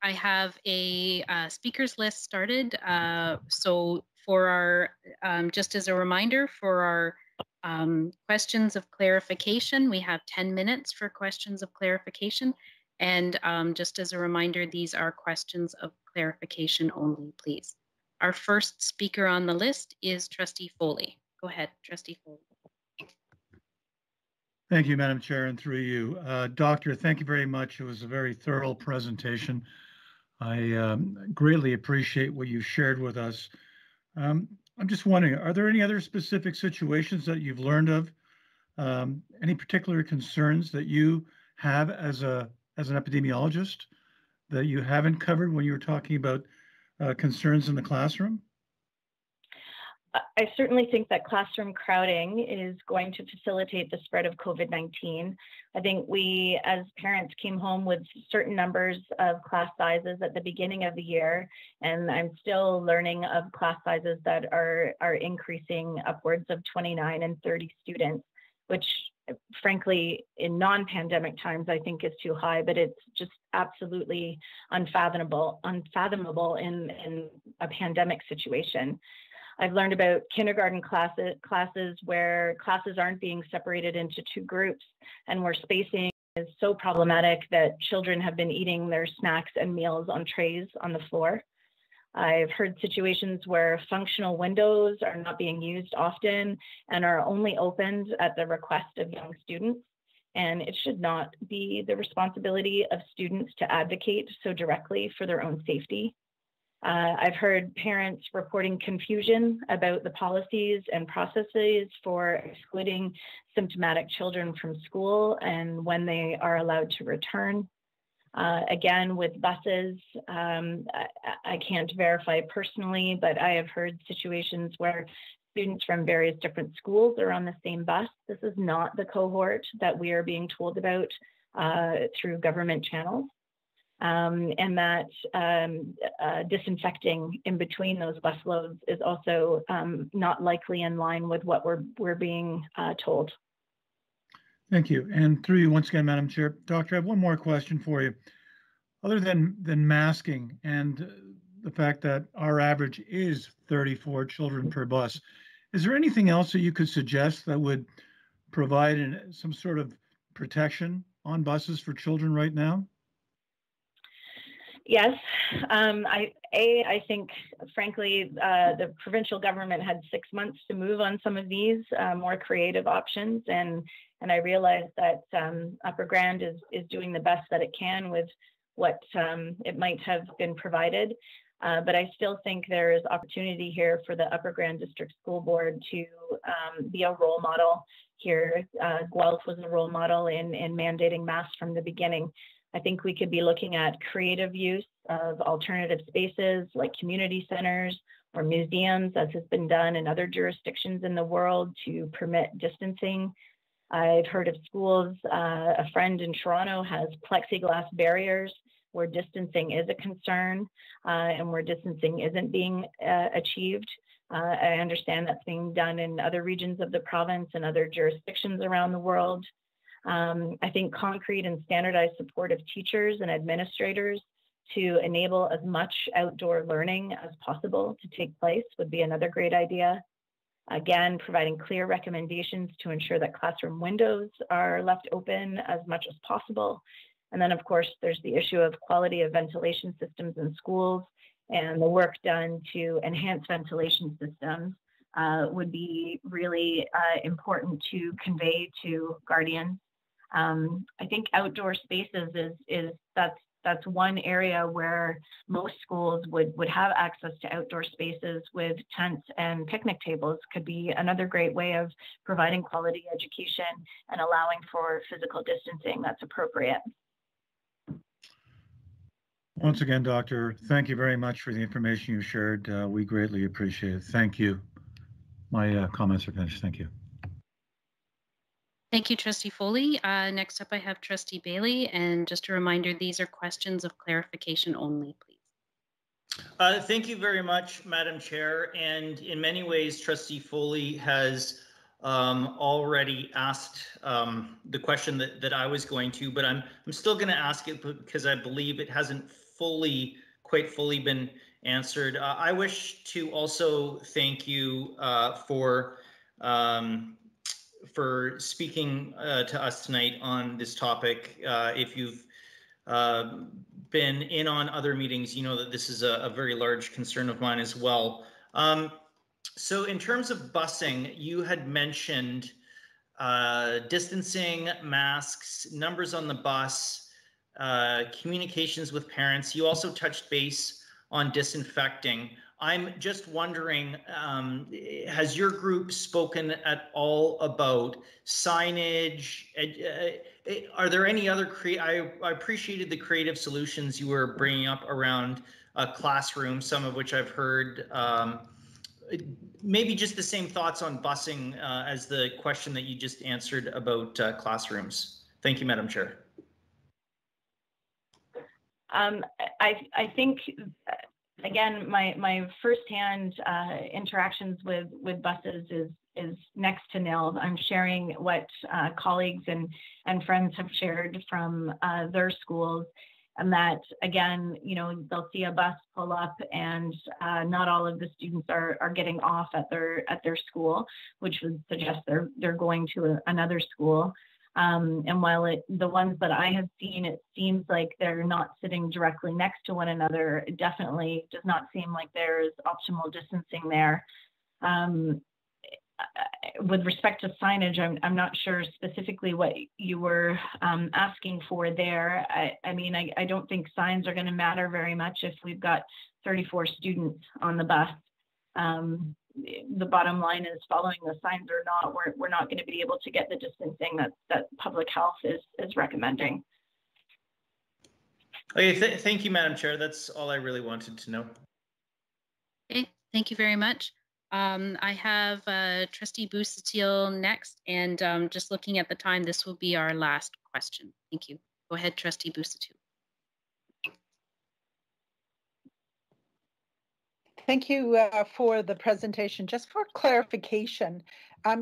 I have a speakers list started. So for our, just as a reminder, for our questions of clarification, we have 10 minutes for questions of clarification. And just as a reminder, these are questions of clarification only, please. Our first speaker on the list is Trustee Foley. Go ahead, Trustee Foley. Thank you, Madam Chair, and through you. Doctor, thank you very much. It was a very thorough presentation. I greatly appreciate what you shared with us. I'm just wondering, are there any other specific situations that you've learned of? Any particular concerns that you have as an epidemiologist that you haven't covered when you were talking about concerns in the classroom? I certainly think that classroom crowding is going to facilitate the spread of COVID-19. I think we, as parents, came home with certain numbers of class sizes at the beginning of the year, and I'm still learning of class sizes that are increasing upwards of 29 and 30 students, which frankly, in non-pandemic times, I think is too high, but it's just absolutely unfathomable in a pandemic situation. I've learned about kindergarten classes where classes aren't being separated into two groups and where spacing is so problematic that children have been eating their snacks and meals on trays on the floor. I've heard situations where functional windows are not being used often and are only opened at the request of young students. And it should not be the responsibility of students to advocate so directly for their own safety. I've heard parents reporting confusion about the policies and processes for excluding symptomatic children from school and when they are allowed to return. Again, with buses, I can't verify personally, but I have heard situations where students from various different schools are on the same bus. This is not the cohort that we are being told about through government channels. And that disinfecting in between those bus loads is also not likely in line with what we're being told. Thank you. And through you once again, Madam Chair. Doctor, I have one more question for you. Other than masking and the fact that our average is 34 children per bus, is there anything else that you could suggest that would provide some sort of protection on buses for children right now? Yes, I think, frankly, the provincial government had 6 months to move on some of these more creative options, and I realize that Upper Grand is doing the best that it can with what it might have been provided, but I still think there is opportunity here for the Upper Grand District School Board to be a role model here. Guelph was a role model in mandating masks from the beginning. I think we could be looking at creative use of alternative spaces like community centers or museums, as has been done in other jurisdictions in the world to permit distancing. I've heard of schools, a friend in Toronto has plexiglass barriers where distancing is a concern and where distancing isn't being achieved. I understand that's being done in other regions of the province and other jurisdictions around the world. I think concrete and standardized support of teachers and administrators to enable as much outdoor learning as possible to take place would be another great idea. Again, providing clear recommendations to ensure that classroom windows are left open as much as possible. And then, of course, there's the issue of quality of ventilation systems in schools, and the work done to enhance ventilation systems would be really important to convey to guardians. I think outdoor spaces that's one area where most schools would have access to outdoor spaces with tents and picnic tables. Could be another great way of providing quality education and allowing for physical distancing that's appropriate. Once again, Doctor, thank you very much for the information you shared. We greatly appreciate it. Thank you. My comments are finished. Thank you. Thank you, Trustee Foley. Next up, I have Trustee Bailey. And just a reminder, these are questions of clarification only, please. Thank you very much, Madam Chair. And in many ways, Trustee Foley has already asked the question that I was going to, but I'm still going to ask it because I believe it hasn't quite fully been answered. I wish to also thank you for speaking to us tonight on this topic. If you've been in on other meetings, you know that this is a very large concern of mine as well. So in terms of busing, you had mentioned distancing, masks, numbers on the bus, communications with parents. You also touched base on disinfecting. I'm just wondering, has your group spoken at all about signage? Are there any other I appreciated the creative solutions you were bringing up around classrooms, some of which I've heard. Maybe just the same thoughts on busing as the question that you just answered about classrooms. Thank you, Madam Chair. I think, again, my firsthand interactions with buses is next to nil. I'm sharing what colleagues and friends have shared from their schools, and that, again, you know, they'll see a bus pull up and not all of the students are getting off at their school, which would suggest they're going to another school. And while the ones that I have seen, it seems like they're not sitting directly next to one another. It definitely does not seem like there's optimal distancing there. With respect to signage, I'm not sure specifically what you were asking for there. I mean, I don't think signs are going to matter very much if we've got 34 students on the bus. The bottom line is, following the signs or not, we're not going to be able to get the distancing that public health is recommending. Okay, thank you, Madam Chair. That's all I really wanted to know. Okay, thank you very much. I have Trustee Busuttil next, and just looking at the time, this will be our last question. Thank you. Go ahead, Trustee Busuttil. Thank you for the presentation. Just for clarification,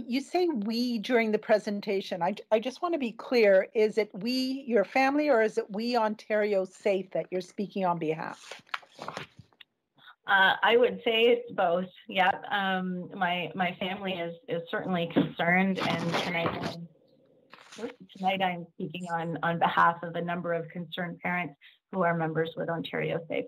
you say we during the presentation. I just want to be clear. Is it we, your family, or is it we Ontario Safe that you're speaking on behalf? I would say it's both. Yeah, my family is certainly concerned, and tonight I'm speaking on behalf of a number of concerned parents who are members with Ontario Safe.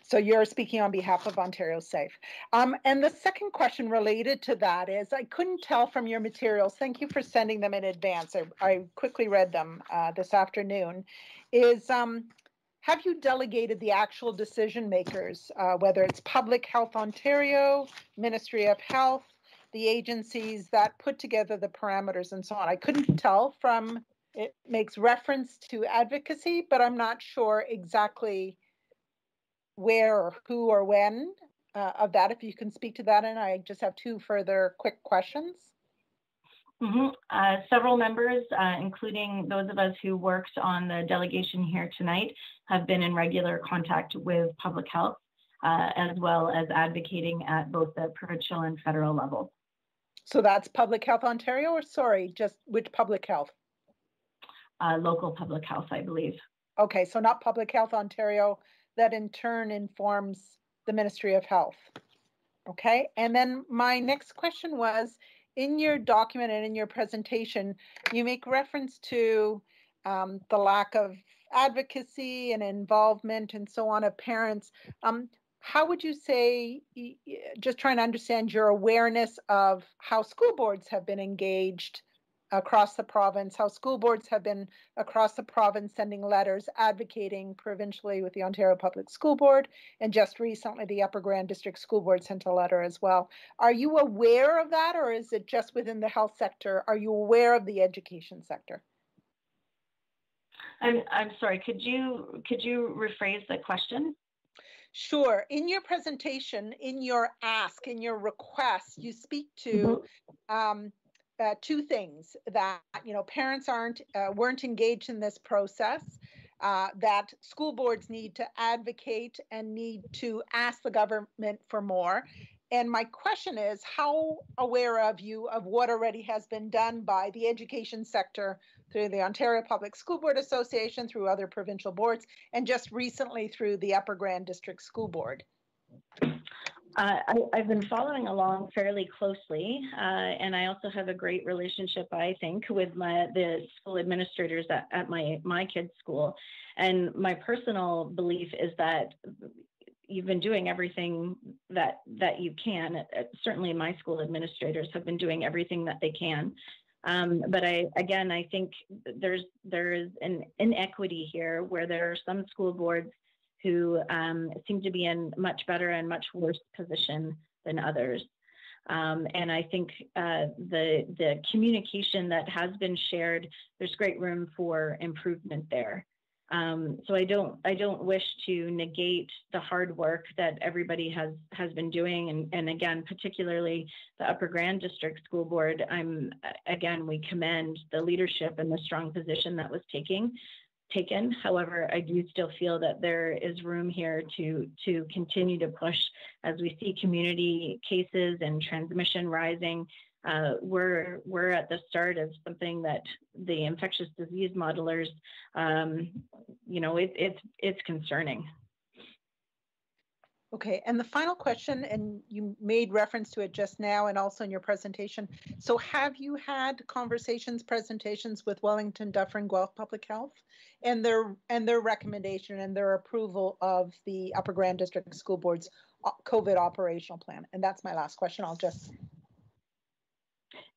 So you're speaking on behalf of Ontario Safe. And the second question related to that is, I couldn't tell from your materials, thank you for sending them in advance, I quickly read them this afternoon, is have you delegated the actual decision makers, whether it's Public Health Ontario, Ministry of Health, the agencies that put together the parameters and so on? I couldn't tell from, it makes reference to advocacy, but I'm not sure exactly where or who or when of that, if you can speak to that. And I just have two further quick questions. Several members, including those of us who worked on the delegation here tonight, have been in regular contact with public health, as well as advocating at both the provincial and federal level. So that's Public Health Ontario, or sorry, just which public health? Local public health, I believe. Okay, so not Public Health Ontario, that in turn informs the Ministry of Health. Okay, and then my next question was, in your document and in your presentation, you make reference to the lack of advocacy and involvement and so on of parents. How would you say, just trying to understand your awareness of how school boards have been engaged across the province, how school boards have been across the province sending letters advocating provincially with the Ontario Public School Board, and just recently the Upper Grand District School Board sent a letter as well. Are you aware of that, or is it just within the health sector? Are you aware of the education sector? I'm sorry, could you rephrase the question? Sure. In your presentation, in your ask, in your request, you speak to two things: that parents weren't engaged in this process, that school boards need to advocate and need to ask the government for more. And my question is, how aware are you of what already has been done by the education sector through the Ontario Public School Board Association, through other provincial boards, and just recently through the Upper Grand District School Board? I've been following along fairly closely, and I also have a great relationship, I think, with the school administrators at my kids' school. And my personal belief is that you've been doing everything that you can. Certainly, my school administrators have been doing everything that they can. But I think there is an inequity here where there are some school boards who seem to be in much better and much worse position than others. And I think the communication that has been shared, there's great room for improvement there. So I don't wish to negate the hard work that everybody has been doing, and again, particularly the Upper Grand District School Board. We commend the leadership and the strong position that was taken. However, I do still feel that there is room here to continue to push as we see community cases and transmission rising. We're at the start of something that the infectious disease modelers, it's concerning. Okay, and the final question, and you made reference to it just now and also in your presentation. So have you had presentations with Wellington, Dufferin, Guelph Public Health and their recommendation and their approval of the Upper Grand District School Board's COVID operational plan? And that's my last question. I'll just...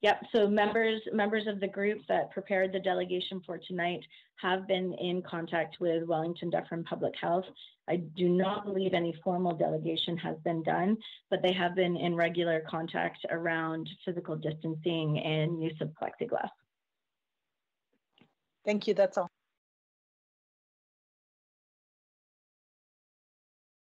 Yep, so members of the group that prepared the delegation for tonight have been in contact with Wellington Dufferin Public Health. I do not believe any formal delegation has been done, but they have been in regular contact around physical distancing and use of plexiglass. Thank you, that's all.